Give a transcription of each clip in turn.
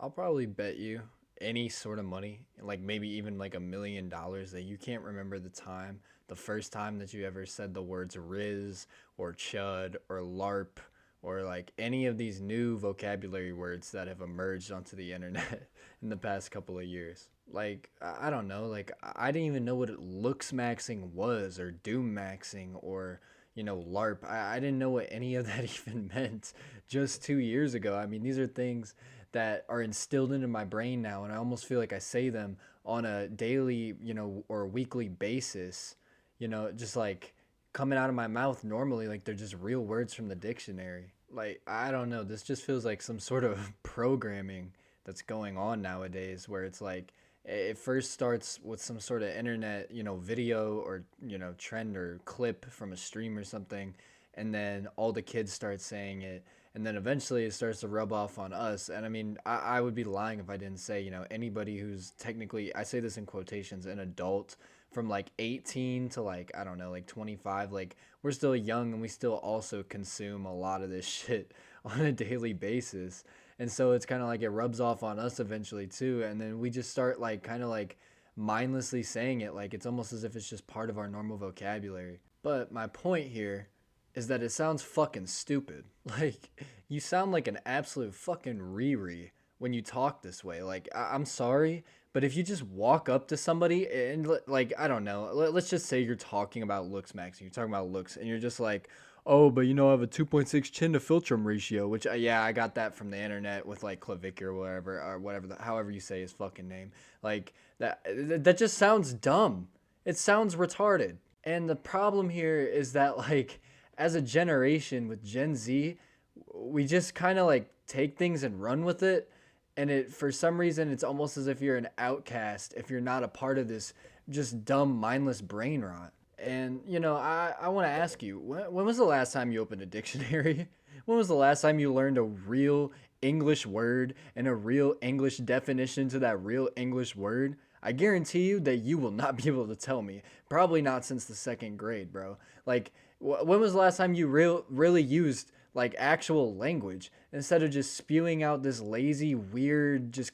I'll probably bet you any sort of money, like maybe even like $1 million, that you can't remember the first time that you ever said the words Riz or Chud or LARP or like any of these new vocabulary words that have emerged onto the internet in the past couple of years. Like, I don't know, like, I didn't even know what looks maxing was or doom maxing or LARP. I didn't know what any of that even meant just 2 years ago. I mean, these are things that are instilled into my brain now, and I almost feel like I say them on a daily, or weekly basis, just like coming out of my mouth normally, like they're just real words from the dictionary. Like, I don't know, this just feels like some sort of programming that's going on nowadays where it's like it first starts with some sort of internet, video or, trend or clip from a stream or something, and then all the kids start saying it, and then eventually it starts to rub off on us. And I mean, I would be lying if I didn't say, anybody who's technically, I say this in quotations, an adult from like 18 to like, I don't know, like 25, like we're still young and we still also consume a lot of this shit on a daily basis. And so it's kind of like it rubs off on us eventually too, and then we just start like kind of like mindlessly saying it, like it's almost as if it's just part of our normal vocabulary. But my point here is that it sounds fucking stupid. Like, you sound like an absolute fucking Riri when you talk this way. Like, I'm sorry, but if you just walk up to somebody and, like, I don't know, let's just say you're talking about looks, Max, and you're talking about looks, and you're just like, oh, but I have a 2.6 chin to philtrum ratio, which, yeah, I got that from the internet with, like, Clavicula or whatever, however you say his fucking name. Like, that just sounds dumb. It sounds retarded. And the problem here is that, like, as a generation with Gen Z, we just kind of like take things and run with it. And it, for some reason, it's almost as if you're an outcast if you're not a part of this just dumb, mindless brain rot. And, I want to ask you, when was the last time you opened a dictionary? When was the last time you learned a real English word and a real English definition to that real English word? I guarantee you that you will not be able to tell me. Probably not since the second grade, bro. Like, when was the last time you really used like actual language instead of just spewing out this lazy, weird, just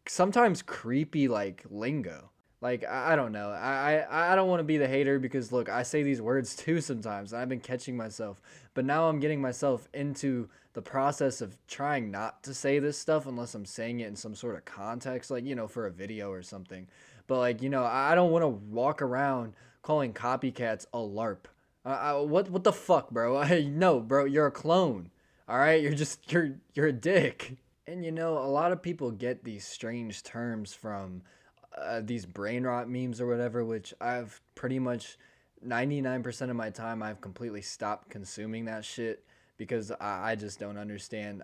sometimes creepy like lingo? Like, I don't know. I don't want to be the hater because look, I say these words too sometimes, and I've been catching myself. But now I'm getting myself into the process of trying not to say this stuff unless I'm saying it in some sort of context, like, for a video or something. But like, I don't want to walk around calling copycats a LARP. What the fuck, bro? No, bro, you're a clone. All right, you're a dick. And a lot of people get these strange terms from these brain rot memes or whatever, which I've pretty much 99% of my time I've completely stopped consuming that shit because I just don't understand.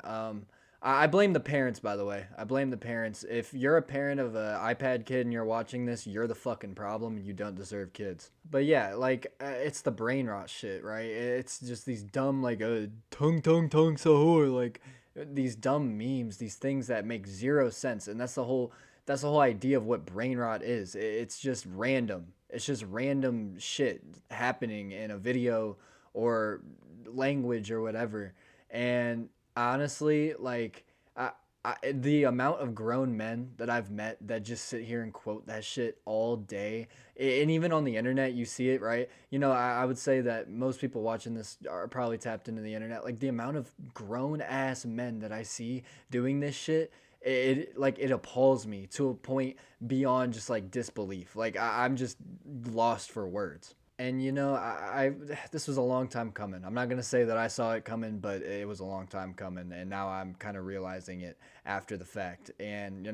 I blame the parents, by the way. I blame the parents. If you're a parent of an iPad kid and you're watching this, you're the fucking problem and you don't deserve kids. But yeah, like, it's the brain rot shit, right? It's just these dumb, like, tongue, sahur, like, these dumb memes, these things that make zero sense. And that's the whole idea of what brain rot is. It's just random. It's just random shit happening in a video or language or whatever. And honestly, like, the amount of grown men that I've met that just sit here and quote that shit all day, and even on the internet, you see it, right? I would say that most people watching this are probably tapped into the internet. Like, the amount of grown ass men that I see doing this shit, it like it appalls me to a point beyond just like disbelief. Like, I'm just lost for words. And I this was a long time coming. I'm not gonna say that I saw it coming, but it was a long time coming, and now I'm kind of realizing it after the fact. And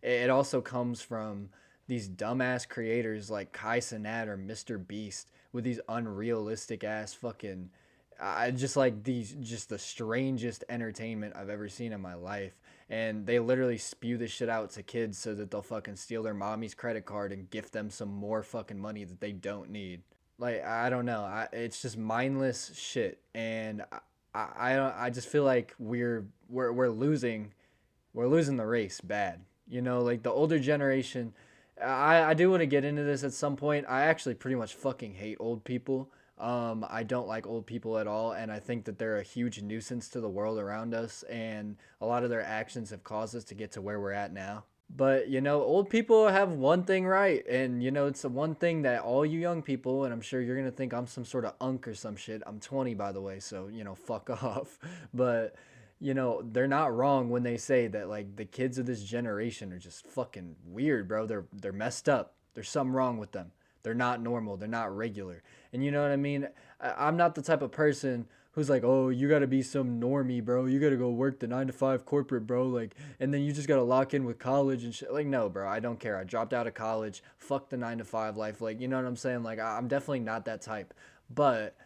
it also comes from these dumbass creators like Kai Cenat or Mr. Beast with these unrealistic ass fucking. I just like these, just the strangest entertainment I've ever seen in my life. And they literally spew this shit out to kids so that they'll fucking steal their mommy's credit card and gift them some more fucking money that they don't need. Like, I don't know. It's just mindless shit, and I just feel like we're losing, the race bad. Like the older generation. I do want to get into this at some point. I actually pretty much fucking hate old people. I don't like old people at all, and I think that they're a huge nuisance to the world around us, and a lot of their actions have caused us to get to where we're at now. But old people have one thing right, and it's the one thing that all you young people, and I'm sure you're gonna think I'm some sort of unk or some shit. I'm 20, by the way, so fuck off. But they're not wrong when they say that like the kids of this generation are just fucking weird, bro. They're messed up. There's something wrong with them. They're not normal. They're not regular. And you know what I mean? I'm not the type of person who's like, oh, you gotta be some normie, bro. You gotta go work the 9 to 5 corporate, bro. Like, and then you just gotta lock in with college and shit. Like, no, bro. I don't care. I dropped out of college. Fuck the 9 to 5 life. Like, you know what I'm saying? Like, I'm definitely not that type. But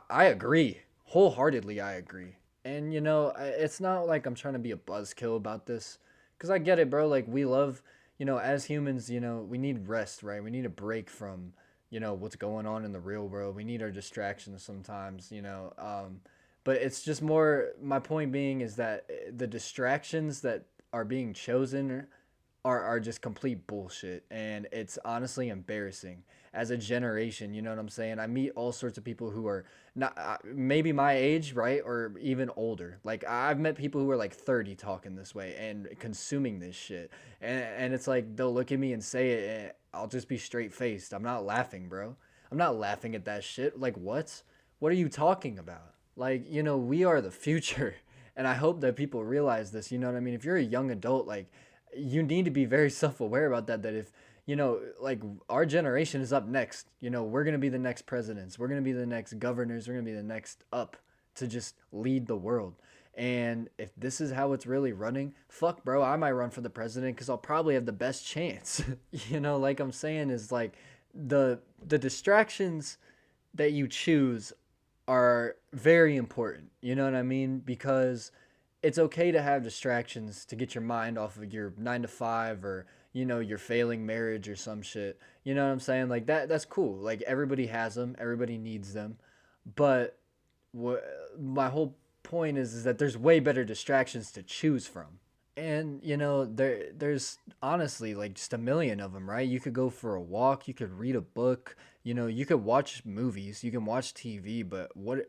I agree wholeheartedly. I agree. And it's not like I'm trying to be a buzzkill about this, because I get it, bro. Like we love, as humans, we need rest, right? We need a break from, what's going on in the real world. We need our distractions sometimes, but it's just more. My point being is that the distractions that are being chosen are just complete bullshit, and it's honestly embarrassing as a generation. You know what I'm saying? I meet all sorts of people who are not maybe my age, right, or even older. Like I've met people who are like 30 talking this way and consuming this shit, and it's like they'll look at me and say it, and I'll just be straight faced. I'm not laughing, bro. I'm not laughing at that shit. Like what are you talking about? Like we are the future. And I hope that people realize this. You know what I mean? If you're a young adult, like you need to be very self-aware about that. That if like our generation is up next, we're gonna be the next presidents, we're gonna be the next governors, we're gonna be the next up to just lead the world. And if this is how it's really running, fuck, bro, I might run for the president because I'll probably have the best chance. Like I'm saying, is like the distractions that you choose are very important. You know what I mean? Because it's okay to have distractions to get your mind off of your 9 to 5, or your failing marriage or some shit. You know what I'm saying? Like that's cool. Like everybody has them, everybody needs them. But what my whole point is that there's way better distractions to choose from. And there's honestly like just a million of them, right? You could go for a walk, you could read a book, you could watch movies, you can watch TV, but what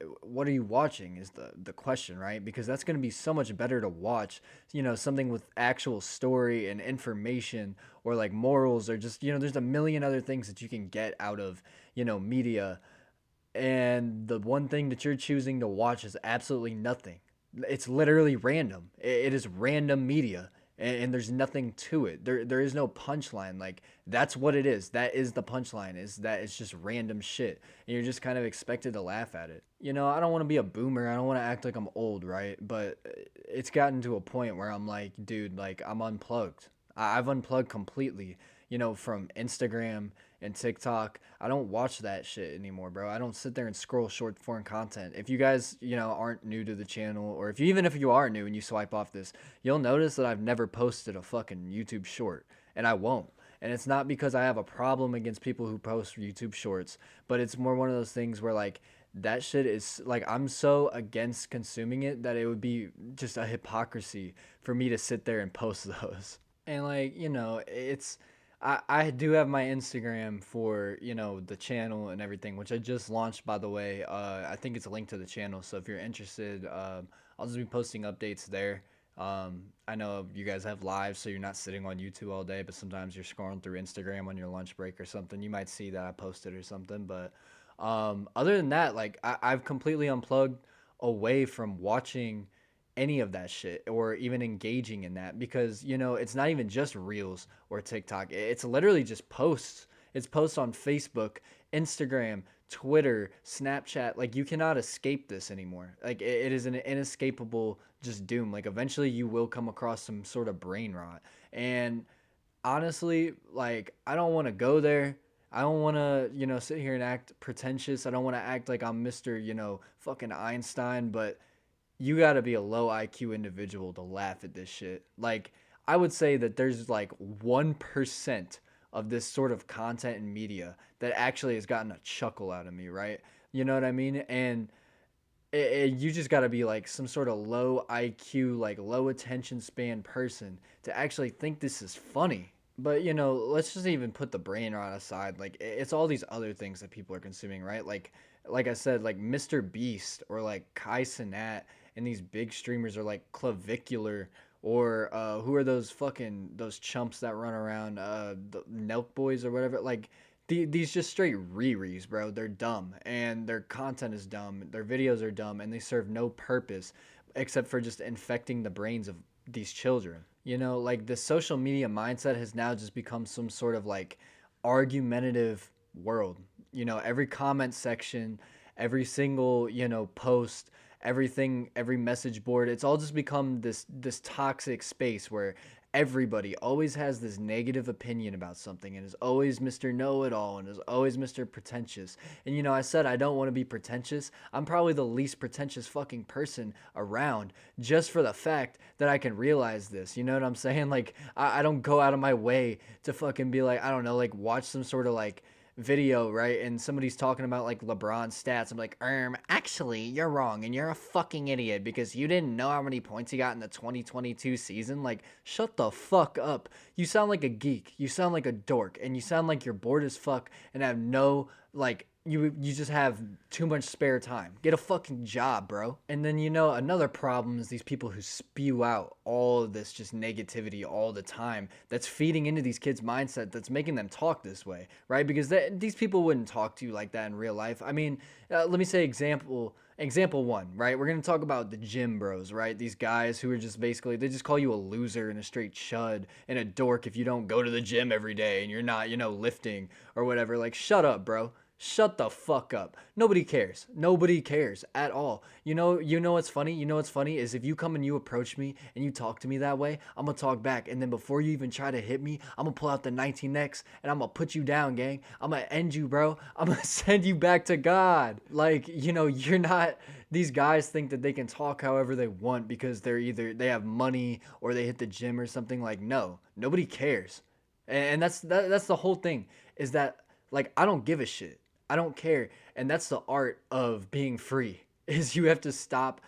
are you watching is the question, right? Because that's going to be so much better to watch, something with actual story and information, or like morals, or just there's a million other things that you can get out of media. And the one thing that you're choosing to watch is absolutely nothing. It's literally random. It is random media, and there's nothing to it. There is no punchline. Like that's what it is. That is the punchline. Is that it's just random shit, and you're just kind of expected to laugh at it. I don't want to be a boomer. I don't want to act like I'm old, right? But it's gotten to a point where I'm like, dude, like I'm unplugged. I've unplugged completely. From Instagram and TikTok. I don't watch that shit anymore, bro. I don't sit there and scroll short form content. If you guys, aren't new to the channel, or even if you are new and you swipe off this, you'll notice that I've never posted a fucking YouTube short, and I won't. And it's not because I have a problem against people who post YouTube shorts, but it's more one of those things where like that shit is like I'm so against consuming it that it would be just a hypocrisy for me to sit there and post those. And like, it's I do have my Instagram for, the channel and everything, which I just launched, by the way. I think it's a link to the channel. So if you're interested, I'll just be posting updates there. I know you guys have lives, so you're not sitting on YouTube all day, but sometimes you're scrolling through Instagram on your lunch break or something. You might see that I posted or something. But other than that, like I've completely unplugged away from watching any of that shit or even engaging in that, because it's not even just reels or TikTok. It's literally just posts. It's posts on Facebook, Instagram, Twitter, Snapchat. Like you cannot escape this anymore. Like it is an inescapable just doom. Like eventually you will come across some sort of brain rot. And honestly, like I don't want to go there. I don't want to, sit here and act pretentious. I don't want to act like I'm Mr., fucking Einstein, but you got to be a low IQ individual to laugh at this shit. Like, I would say that there's like 1% of this sort of content and media that actually has gotten a chuckle out of me, right? You know what I mean? And you just got to be like some sort of low IQ, like low attention span person to actually think this is funny. But let's just even put the brain rot aside. Like it's all these other things that people are consuming, right? Like like I said, like Mr. Beast or like Kai Cenat and these big streamers are like Clavicular or who are those fucking those chumps that run around the Nelk Boys or whatever. Like these just straight Riris, bro. They're dumb and their content is dumb. Their videos are dumb and they serve no purpose except for just infecting the brains of these children. You know, like the social media mindset has now just become some sort of like argumentative world. You know, every comment section, every single, you know, post, everything, every message board, it's all just become this toxic space where everybody always has this negative opinion about something and is always Mr. Know-it-all and is always Mr. Pretentious. And you know, I said I don't want to be pretentious. I'm probably the least pretentious fucking person around just for the fact that I can realize this. You know what I'm saying? Like I don't go out of my way to fucking be like, I don't know, like watch some sort of like video, right? And somebody's talking about like LeBron's stats. I'm like, actually, you're wrong and you're a fucking idiot because you didn't know how many points he got in the 2022 season. Like, shut the fuck up. You sound like a geek. You sound like a dork and you sound like you're bored as fuck and have no like you just have too much spare time. Get a fucking job, bro. And then you know another problem is these people who spew out all of this just negativity all the time. That's feeding into these kids' mindset. That's making them talk this way, right? Because these people wouldn't talk to you like that in real life. I mean, let me say example one, right? We're gonna talk about the gym bros, right? These guys who are just basically they just call you a loser and a straight chud and a dork if you don't go to the gym every day and you're not, you know, lifting or whatever. Like, shut up, bro. Shut the fuck up. Nobody cares. Nobody cares at all. You know what's funny? You know what's funny is if you come and you approach me and you talk to me that way, I'm gonna talk back. And then before you even try to hit me, I'm gonna pull out the 19X and I'm gonna put you down, gang. I'm gonna end you, bro. I'm gonna send you back to God. Like, you know, you're not these guys think that they can talk however they want because they have money or they hit the gym or something. Like, no, nobody cares. And that's the whole thing is that like I don't give a shit. I don't care. And that's the art of being free is you have to stop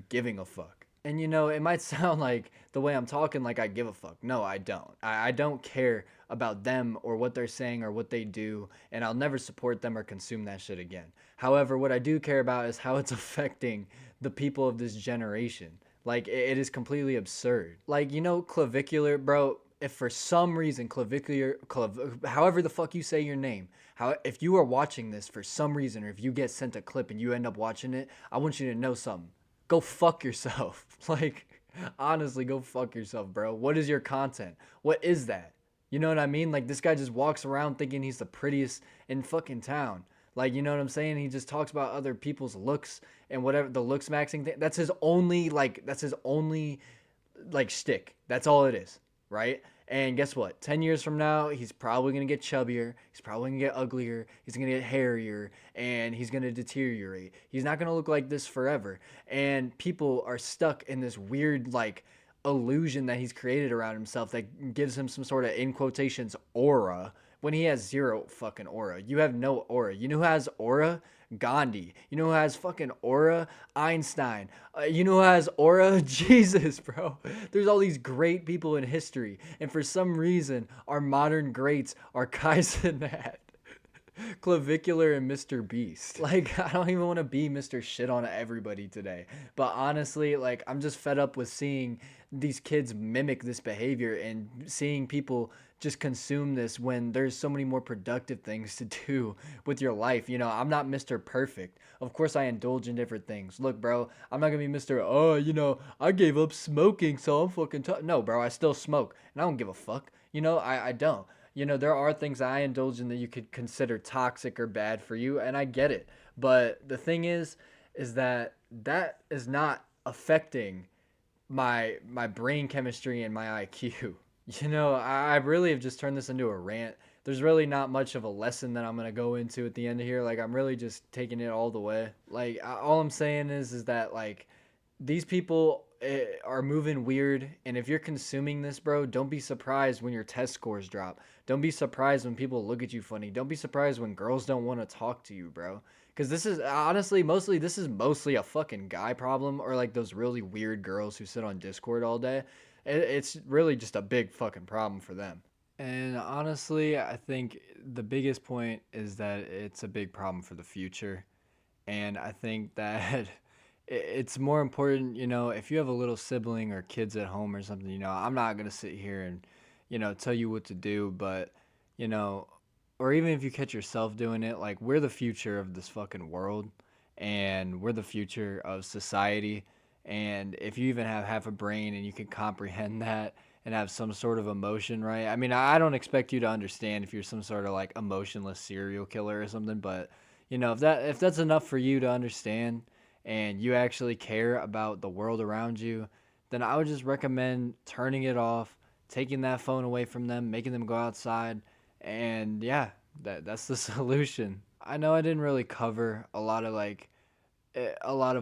giving a fuck. And you know, it might sound like the way I'm talking like I give a fuck. No, I don't. I don't care about them or what they're saying or what they do, and I'll never support them or consume that shit again. However, what I do care about is how it's affecting the people of this generation. Like it is completely absurd. Like, you know, clavicular, bro, if for some reason however the fuck you say your name, how if you are watching this for some reason or if you get sent a clip and you end up watching it, I want you to know something. Go fuck yourself. Like, honestly, go fuck yourself, bro. What is your content? What is that? You know what I mean? Like, this guy just walks around thinking he's the prettiest in fucking town. Like, you know what I'm saying? He just talks about other people's looks and whatever the looks maxing thing. That's his only like shtick. That's all it is, right? And guess what? 10 years from now, he's probably going to get chubbier. He's probably going to get uglier. He's going to get hairier and he's going to deteriorate. He's not going to look like this forever. And people are stuck in this weird, like, illusion that he's created around himself that gives him some sort of, in quotations, aura when he has zero fucking aura. You have no aura. You know who has aura? Gandhi. You know who has fucking aura? Einstein. You know who has aura? Jesus, bro. There's all these great people in history, and for some reason, our modern greats are Kai Cenat, Clavicular, and Mr. Beast. Like, I don't even want to be Mr. Shit on everybody today. But honestly, like, I'm just fed up with seeing these kids mimic this behavior and seeing people just consume this when there's so many more productive things to do with your life. You know, I'm not Mr. Perfect. Of course, I indulge in different things. Look, bro, I'm not gonna be Mr. Oh, you know, I gave up smoking, so I'm fucking tough. No, bro, I still smoke, and I don't give a fuck. You know, I don't. You know, there are things I indulge in that you could consider toxic or bad for you, and I get it. But the thing is that that is not affecting my brain chemistry and my IQ. You know, I really have just turned this into a rant. There's really not much of a lesson that I'm gonna go into at the end of here. Like, I'm really just taking it all the way. Like, all I'm saying is that like these people are moving weird, and if you're consuming this, bro, don't be surprised when your test scores drop. Don't be surprised when people look at you funny. Don't be surprised when girls don't want to talk to you, bro. Because this is honestly mostly a fucking guy problem, or like those really weird girls who sit on Discord all day. It's really just a big fucking problem for them. And honestly, I think the biggest point is that it's a big problem for the future. And I think that it's more important, if you have a little sibling or kids at home or something, I'm not going to sit here and, tell you what to do, but, you know, or even if you catch yourself doing it, like we're the future of this fucking world and we're the future of society. And if you even have half a brain and you can comprehend that and have some sort of emotion, right? I mean, I don't expect you to understand if you're some sort of like emotionless serial killer or something, but if that's enough for you to understand and you actually care about the world around you, then I would just recommend turning it off, taking that phone away from them, making them go outside, and yeah, that's the solution. I know I didn't really cover a lot of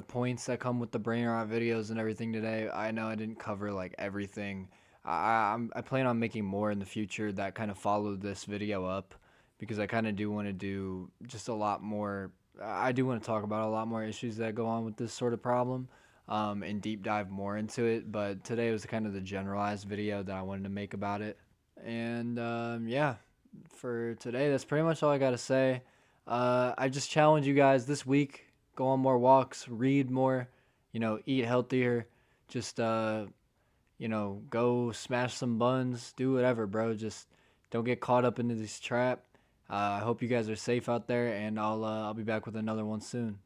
points that come with the brain rot videos and everything today. I know I didn't cover like everything. I plan on making more in the future that kind of follow this video up because I kind of do want to do just a lot more. I do want to talk about a lot more issues that go on with this sort of problem, and deep dive more into it. But today was kind of the generalized video that I wanted to make about it. And yeah, for today, that's pretty much all I got to say. I just challenge you guys this week, go on more walks, read more, eat healthier. Just, go smash some buns, do whatever, bro. Just don't get caught up into this trap. I hope you guys are safe out there, and I'll be back with another one soon.